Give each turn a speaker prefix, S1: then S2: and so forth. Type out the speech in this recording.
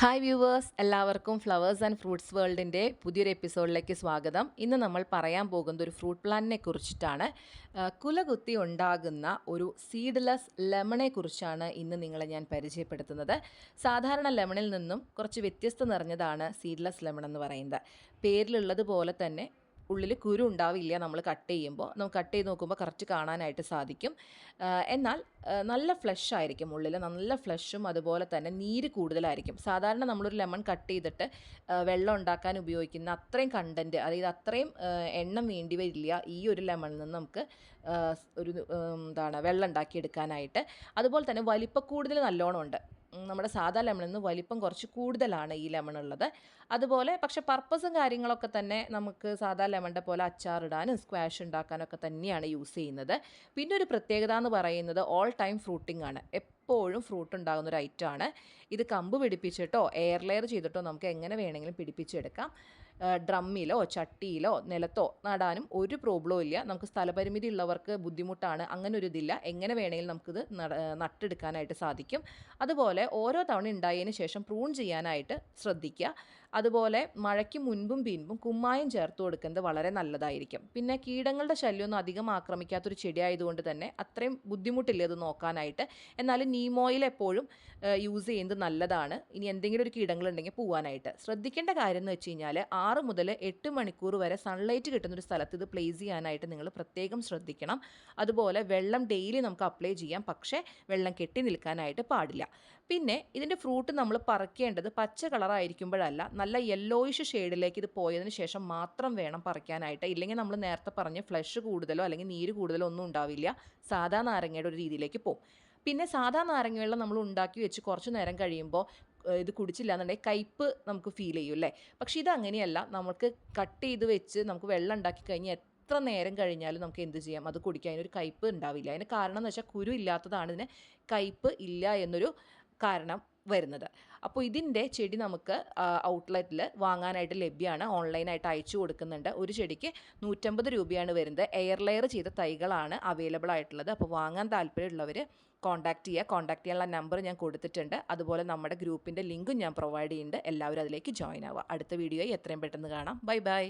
S1: Hi viewers, എല്ലാവർക്കും flowers and fruits വേൾഡിൻ്റെ പുതിയൊരു എപ്പിസോഡിലേക്ക് സ്വാഗതം. ഇന്ന് നമ്മൾ പറയാൻ പോകുന്ന ഒരു ഫ്രൂട്ട് പ്ലാന്റിനെ കുറിച്ചിട്ടാണ്. കുലകുത്തി ഉണ്ടാകുന്ന ഒരു സീഡ്ലെസ് ലെമണെ കുറിച്ചാണ് ഇന്ന് നിങ്ങളെ ഞാൻ പരിചയപ്പെടുത്തുന്നത്. സാധാരണ ലെമണിൽ നിന്നും കുറച്ച് വ്യത്യസ്തത നിറഞ്ഞതാണ് സീഡ്ലെസ് ലെമൺ എന്ന് പറയുന്നത്. പേരിലുള്ളതുപോലെ തന്നെ ഉള്ളിൽ കുരു ഉണ്ടാവില്ല. നമ്മൾ കട്ട് ചെയ്യുമ്പോൾ നമുക്ക് കട്ട് ചെയ്ത് നോക്കുമ്പോൾ കറക്റ്റ് കാണാനായിട്ട് സാധിക്കും. എന്നാൽ നല്ല ഫ്ലഷ് ആയിരിക്കും, ഉള്ളിൽ നല്ല ഫ്ലഷും അതുപോലെ തന്നെ നീര് കൂടുതലായിരിക്കും. സാധാരണ നമ്മളൊരു ലെമൺ കട്ട് ചെയ്തിട്ട് വെള്ളം ഉണ്ടാക്കാൻ ഉപയോഗിക്കുന്ന അത്രയും കണ്ടൻറ്റ്, അതായത് അത്രയും എണ്ണം വേണ്ടി വരില്ല ഈ ഒരു ലെമണിൽ നിന്ന് നമുക്ക് ഒരു വെള്ളം ഉണ്ടാക്കിയെടുക്കാനായിട്ട്. അതുപോലെ തന്നെ വലിപ്പക്കൂടുതൽ നല്ലോണം ഉണ്ട്. നമ്മുടെ സാധാ ലെമണിൽ നിന്ന് വലിപ്പം കുറച്ച് കൂടുതലാണ് ഈ ലെമൺ ഉള്ളത്. അതുപോലെ പക്ഷേ പർപ്പസും കാര്യങ്ങളൊക്കെ തന്നെ നമുക്ക് സാധാ ലെമണിൻ്റെ പോലെ അച്ചാറിടാനും സ്ക്വാഷ് ഉണ്ടാക്കാനൊക്കെ തന്നെയാണ് യൂസ് ചെയ്യുന്നത്. പിന്നെ ഒരു പ്രത്യേകത എന്ന് പറയുന്നത് ഓൾ ടൈം ഫ്രൂട്ടിംഗ് ആണ്. എപ്പോഴും ഫ്രൂട്ട് ഉണ്ടാകുന്ന ഒരു ഐറ്റമാണ് ഇത്. കമ്പ് പിടിപ്പിച്ചിട്ടോ എയർ ലെയർ ചെയ്തിട്ടോ നമുക്ക് എങ്ങനെ വേണമെങ്കിലും പിടിപ്പിച്ചെടുക്കാം. ഡ്രമ്മിലോ ചട്ടിയിലോ നിലത്തോ നടാനും ഒരു പ്രോബ്ലവും ഇല്ല. നമുക്ക് സ്ഥലപരിമിതി ഉള്ളവർക്ക് ബുദ്ധിമുട്ടാണ്, അങ്ങനെ ഒരു ഇതില്ല. എങ്ങനെ വേണമെങ്കിലും നമുക്കിത് നട്ടെടുക്കാനായിട്ട് സാധിക്കും. അതുപോലെ ഓരോ തവണ ഉണ്ടായതിന് ശേഷം പ്രൂൺ ചെയ്യാനായിട്ട് ശ്രദ്ധിക്കുക. അതുപോലെ മഴയ്ക്ക് മുൻപും പിൻപും കുമ്മായം ചേർത്ത് കൊടുക്കുന്നത് വളരെ നല്ലതായിരിക്കും. പിന്നെ കീടങ്ങളുടെ ശല്യമൊന്നും അധികം ആക്രമിക്കാത്തൊരു ചെടി ആയതുകൊണ്ട് തന്നെ അത്രയും ബുദ്ധിമുട്ടില്ല ഇത് നോക്കാനായിട്ട്. എന്നാലും നീം ഓയിൽ എപ്പോഴും യൂസ് ചെയ്യുന്നത് നല്ലതാണ്. ഇനി എന്തെങ്കിലും ഒരു കീടങ്ങളുണ്ടെങ്കിൽ പോവാനായിട്ട് ശ്രദ്ധിക്കേണ്ട കാര്യം എന്ന് വെച്ച് കഴിഞ്ഞാൽ 6 മുതൽ 8 മണിക്കൂർ വരെ സൺലൈറ്റ് കിട്ടുന്നൊരു സ്ഥലത്ത് ഇത് പ്ലേസ് ചെയ്യാനായിട്ട് നിങ്ങൾ പ്രത്യേകം ശ്രദ്ധിക്കണം. അതുപോലെ വെള്ളം ഡെയിലി നമുക്ക് അപ്ലൈ ചെയ്യാം, പക്ഷേ വെള്ളം കെട്ടി നിൽക്കാനായിട്ട് പാടില്ല. പിന്നെ ഇതിൻ്റെ ഫ്രൂട്ട് നമ്മൾ പറിക്കേണ്ടത് പച്ച കളറായിരിക്കുമ്പോഴല്ല, നല്ല യെല്ലോയിഷ് ഷെയ്ഡിലേക്ക് ഇത് പോയതിന് ശേഷം മാത്രം വേണം പറിക്കാനായിട്ട്. ഇല്ലെങ്കിൽ നമ്മൾ നേരത്തെ പറഞ്ഞ ഫ്ലഷ് കൂടുതലോ അല്ലെങ്കിൽ നീര് കൂടുതലോ ഒന്നും ഉണ്ടാവില്ല, സാധാ നാരങ്ങയുടെ ഒരു രീതിയിലേക്ക് പോകും. പിന്നെ സാധാ നാരങ്ങ വെള്ളം നമ്മൾ ഉണ്ടാക്കി വെച്ച് കുറച്ച് നേരം കഴിയുമ്പോൾ ഇത് കുടിച്ചില്ല എന്നുണ്ടെങ്കിൽ കയ്പ്പ് നമുക്ക് ഫീൽ ചെയ്യും അല്ലേ. പക്ഷേ ഇതങ്ങനെയല്ല. നമുക്ക് കട്ട് ചെയ്ത് വെച്ച് നമുക്ക് വെള്ളം ഉണ്ടാക്കി കഴിഞ്ഞാൽ എത്ര നേരം കഴിഞ്ഞാലും നമുക്ക് എന്ത് ചെയ്യാം, അത് കുടിക്കാൻ. അതിനൊരു കയ്പ്പ് ഉണ്ടാവില്ല. അതിന് കാരണം എന്ന് വെച്ചാൽ കുരു ഇല്ലാത്തതാണ് ഇതിന് കയ്പ്പ് ഇല്ല എന്നൊരു കാരണം വരുന്നത്. അപ്പോൾ ഇതിൻ്റെ ചെടി നമുക്ക് ഔട്ട്ലെറ്റിൽ വാങ്ങാനായിട്ട് ലഭ്യമാണ്. ഓൺലൈനായിട്ട് അയച്ചു കൊടുക്കുന്നുണ്ട്. ഒരു ചെടിക്ക് 150 രൂപയാണ് വരുന്നത്. എയർ ലെയർ ചെയ്ത തൈകളാണ് അവൈലബിൾ ആയിട്ടുള്ളത്. അപ്പോൾ വാങ്ങാൻ താല്പര്യമുള്ളവർ കോൺടാക്റ്റ് ചെയ്യുക. കോൺടാക്റ്റ് ചെയ്യാനുള്ള നമ്പർ ഞാൻ കൊടുത്തിട്ടുണ്ട്. അതുപോലെ നമ്മുടെ ഗ്രൂപ്പിൻ്റെ ലിങ്കും ഞാൻ പ്രൊവൈഡ് ചെയ്യുന്നുണ്ട്. എല്ലാവരും അതിലേക്ക് ജോയിൻ ആവുക. അടുത്ത വീഡിയോയിൽ എത്രയും പെട്ടെന്ന് കാണാം. Bye bye.